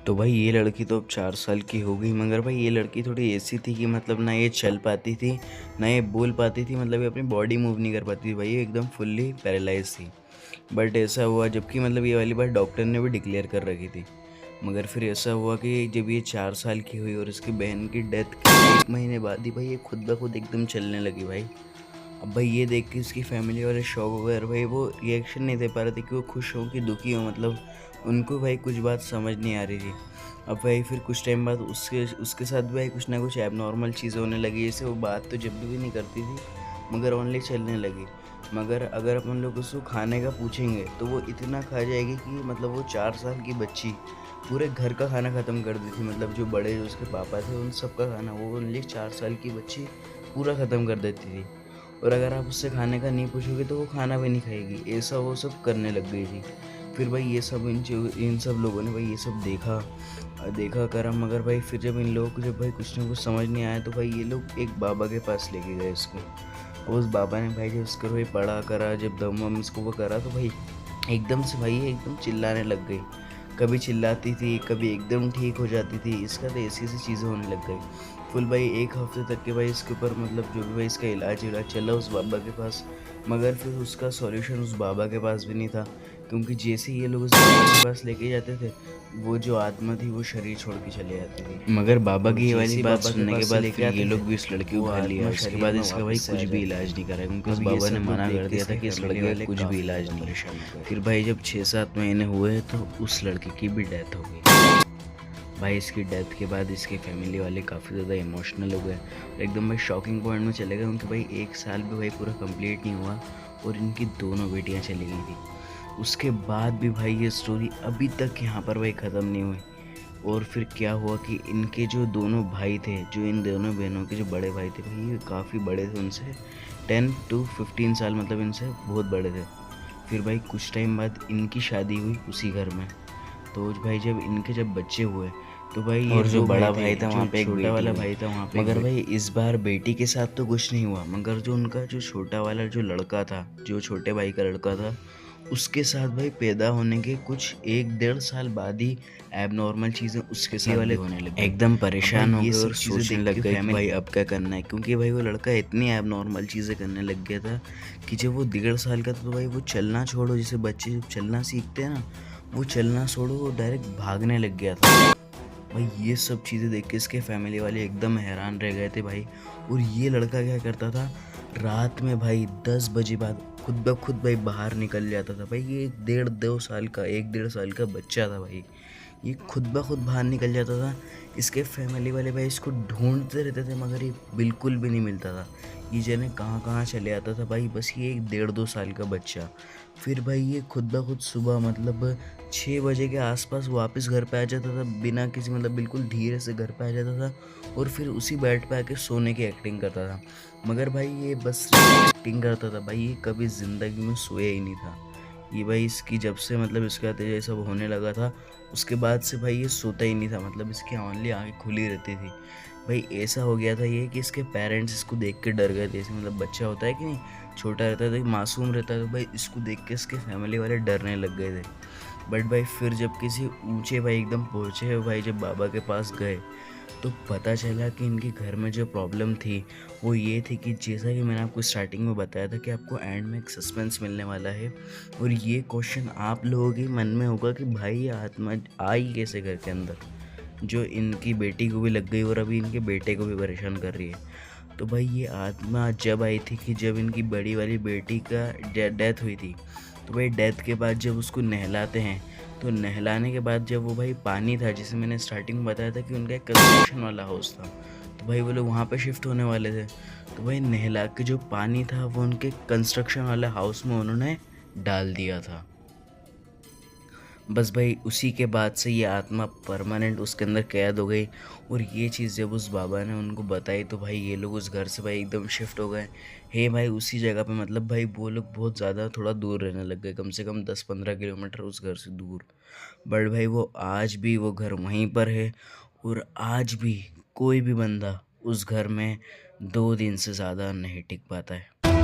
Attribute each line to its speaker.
Speaker 1: तो भाई ये लड़की तो अब 4 साल की हो गई, मगर भाई ये लड़की थोड़ी ऐसी थी कि मतलब ना ये चल पाती थी, ना ये बोल पाती थी, मतलब ये अपनी बॉडी मूव नहीं कर पाती थी भाई, ये एकदम फुल्ली पैरालाइज थी। बट ऐसा हुआ जबकि मतलब ये वाली बात डॉक्टर ने भी डिक्लेयर कर रखी थी। मगर फिर ऐसा हुआ कि जब ये 4 साल की हुई और इसकी बहन की डेथ के 1 महीने बाद ही भाई ये खुद ब खुद एकदम चलने लगी भाई। अब भाई ये देख के उसकी फैमिली वाले शॉक हो गए और भाई वो रिएक्शन नहीं दे पा रहे थे कि वो खुश हो कि दुखी हो, मतलब उनको भाई कुछ बात समझ नहीं आ रही थी। अब भाई फिर कुछ टाइम बाद उसके उसके साथ भाई कुछ ना कुछ एबनॉर्मल चीज़ें होने लगी, जैसे वो बात तो जब भी नहीं करती थी मगर ओनली चलने लगी। मगर अगर अपन लोग उसको खाने का पूछेंगे तो वो इतना खा जाएगी कि मतलब वो 4 साल की बच्ची पूरे घर का खाना ख़त्म कर दी थी, मतलब जो बड़े जो उसके पापा थे उन सब का खाना वो ओनली 4 साल की बच्ची पूरा ख़त्म कर देती थी। और अगर आप उससे खाने का नहीं पूछोगे तो वो खाना भी नहीं खाएगी, ऐसा वो सब करने लग गई थी। फिर भाई ये सब इन सब लोगों ने भाई ये सब देखा देखा करा, मगर भाई फिर जब इन लोगों को जब भाई कुछ ना कुछ समझ नहीं आया तो भाई ये लोग एक बाबा के पास लेके गए इसको। और उस बाबा ने भाई जब इसको भाई पढ़ा करा, जब दम वम इसको वो करा तो भाई एकदम से भाई ये एकदम चिल्लाने लग गई। कभी चिल्लाती थी, कभी एकदम ठीक हो जाती थी, इसका तो ऐसी ऐसी चीज़ें होने लग गई। फुल भाई 1 हफ्ते तक के भाई इसके ऊपर मतलब जो भी भाई इसका इलाज चला उस बाबा के पास, मगर फिर उसका सॉल्यूशन उस बाबा के पास भी नहीं था। क्योंकि जैसे ही ये लोग उस बाबा के पास लेके जाते थे वो जो आत्मा थी वो शरीर छोड़ के चली जाती थी। मगर बाबा की ये वाली बात सुनने के बाद फिर ये लोग भी इस लड़की को घर लिया। उसके बाद इसका भाई कुछ भी इलाज नहीं करा, क्योंकि उस बाबा ने मना कर दिया था कि इस लड़के का कुछ भी इलाज नहीं है। फिर भाई जब 6-7 महीने हुए तो उस लड़के की भी डेथ हो गई। भाई इसकी डेथ के बाद इसके फैमिली वाले काफ़ी ज़्यादा इमोशनल हो गए और एकदम भाई शॉकिंग पॉइंट में चले गए, क्योंकि भाई 1 साल भी भाई पूरा कंप्लीट नहीं हुआ और इनकी दोनों बेटियां चली गई थी। उसके बाद भी भाई ये स्टोरी अभी तक यहाँ पर भाई ख़त्म नहीं हुई। और फिर क्या हुआ कि इनके जो दोनों भाई थे, जो इन दोनों बहनों के जो बड़े भाई थे भाई ये काफ़ी बड़े थे उनसे, 10 to 15 साल मतलब इनसे बहुत बड़े थे। फिर भाई कुछ टाइम बाद इनकी शादी हुई उसी घर में। तो भाई जब बच्चे हुए तो भाई ये
Speaker 2: और जो बड़ा
Speaker 1: भाई
Speaker 2: भाई था वहाँ
Speaker 1: जो
Speaker 2: पे एक
Speaker 1: छोटा
Speaker 2: बेटी
Speaker 1: वाला
Speaker 2: हुई।
Speaker 1: भाई था वहाँ पे, मगर भाई इस बार बेटी के साथ तो कुछ नहीं हुआ, मगर जो उनका जो छोटा वाला जो लड़का था, जो छोटे भाई का लड़का था, उसके साथ भाई पैदा होने के कुछ 1-1.5 साल बाद ही एबनॉर्मल चीज़ें उसके साथ भी होने लग गई।
Speaker 2: एकदम
Speaker 1: अब
Speaker 2: परेशान
Speaker 1: भाई
Speaker 2: हो
Speaker 1: ये
Speaker 2: गए
Speaker 1: सब
Speaker 2: और
Speaker 1: चीज़ें
Speaker 2: सोचने
Speaker 1: देख
Speaker 2: लग
Speaker 1: के
Speaker 2: गए कि
Speaker 1: फैमिली
Speaker 2: भाई अब क्या करना है।
Speaker 1: क्योंकि भाई वो लड़का इतनी एबनॉर्मल चीज़ें करने लग गया था कि जब वो 1.5 साल का था तो भाई वो चलना छोड़ो, जैसे बच्चे जब चलना सीखते हैं ना, वो चलना छोड़ो वो डायरेक्ट भागने लग गया था। भाई ये सब चीज़ें देख के इसके फैमिली वाले एकदम हैरान रह गए थे भाई। और ये लड़का क्या करता था, रात में भाई 10 बजे बाद खुद ब खुद भाई बाहर निकल जाता था। भाई ये 1.5-2 साल का 1-1.5 साल का बच्चा था भाई, ये खुद ब खुद बाहर निकल जाता था। इसके फैमिली वाले भाई इसको ढूंढते रहते थे मगर ये बिल्कुल भी नहीं मिलता था। ये जाने कहाँ कहाँ चले आता था भाई, बस ये एक 1.5-2 साल का बच्चा। फिर भाई ये खुद ब खुद सुबह मतलब 6 बजे के आसपास वापस घर पे आ जाता था, बिना किसी मतलब बिल्कुल धीरे से घर पे आ जाता था और फिर उसी बेड पे आके सोने की एक्टिंग करता था। मगर भाई ये बस एक्टिंग करता था भाई, ये कभी ज़िंदगी में सोया ही नहीं था। ये भाई इसकी जब से मतलब इसके साथ ये सब होने लगा था उसके बाद से भाई ये सोता ही नहीं था, मतलब इसकी ओनली आँखें खुली रहती थी। भाई ऐसा हो गया था ये कि इसके पेरेंट्स इसको देख के डर गए थे, जैसे मतलब बच्चा होता है कि नहीं, छोटा रहता है तो मासूम रहता है, तो भाई इसको देख के इसके फैमिली वाले डरने लग गए थे। बट भाई फिर जब किसी ऊंचे भाई एकदम पहुँचे भाई, जब बाबा के पास गए तो पता चला कि इनके घर में जो प्रॉब्लम थी वो ये थी कि जैसा कि मैंने आपको स्टार्टिंग में बताया था कि आपको एंड में एक सस्पेंस मिलने वाला है और ये क्वेश्चन आप लोगों के मन में होगा कि भाई ये आत्मा आई कैसे घर के अंदर, जो इनकी बेटी को भी लग गई और अभी इनके बेटे को भी परेशान कर रही है। तो भाई ये आत्मा जब आई थी कि जब इनकी बड़ी वाली बेटी का डेथ हुई थी, तो भाई डेथ के बाद जब उसको नहलाते हैं तो नहलाने के बाद जब वो भाई पानी था, जैसे मैंने स्टार्टिंग में बताया था कि उनका एक कंस्ट्रक्शन वाला हाउस था, तो भाई वो लोग वहाँ पे शिफ्ट होने वाले थे। तो भाई नहला के जो पानी था वो उनके कंस्ट्रक्शन वाले हाउस में उन्होंने डाल दिया था। बस भाई उसी के बाद से ये आत्मा परमानेंट उसके अंदर कैद हो गई। और ये चीज़ जब उस बाबा ने उनको बताई तो भाई ये लोग उस घर से भाई एकदम शिफ्ट हो गए। हे भाई उसी जगह पे, मतलब भाई वो लोग बहुत ज़्यादा थोड़ा दूर रहने लग गए, कम से कम 10-15 किलोमीटर उस घर से दूर। बट भाई वो आज भी वो घर वहीं पर है और आज भी कोई भी बंदा उस घर में 2 दिन से ज़्यादा नहीं टिक पाता है।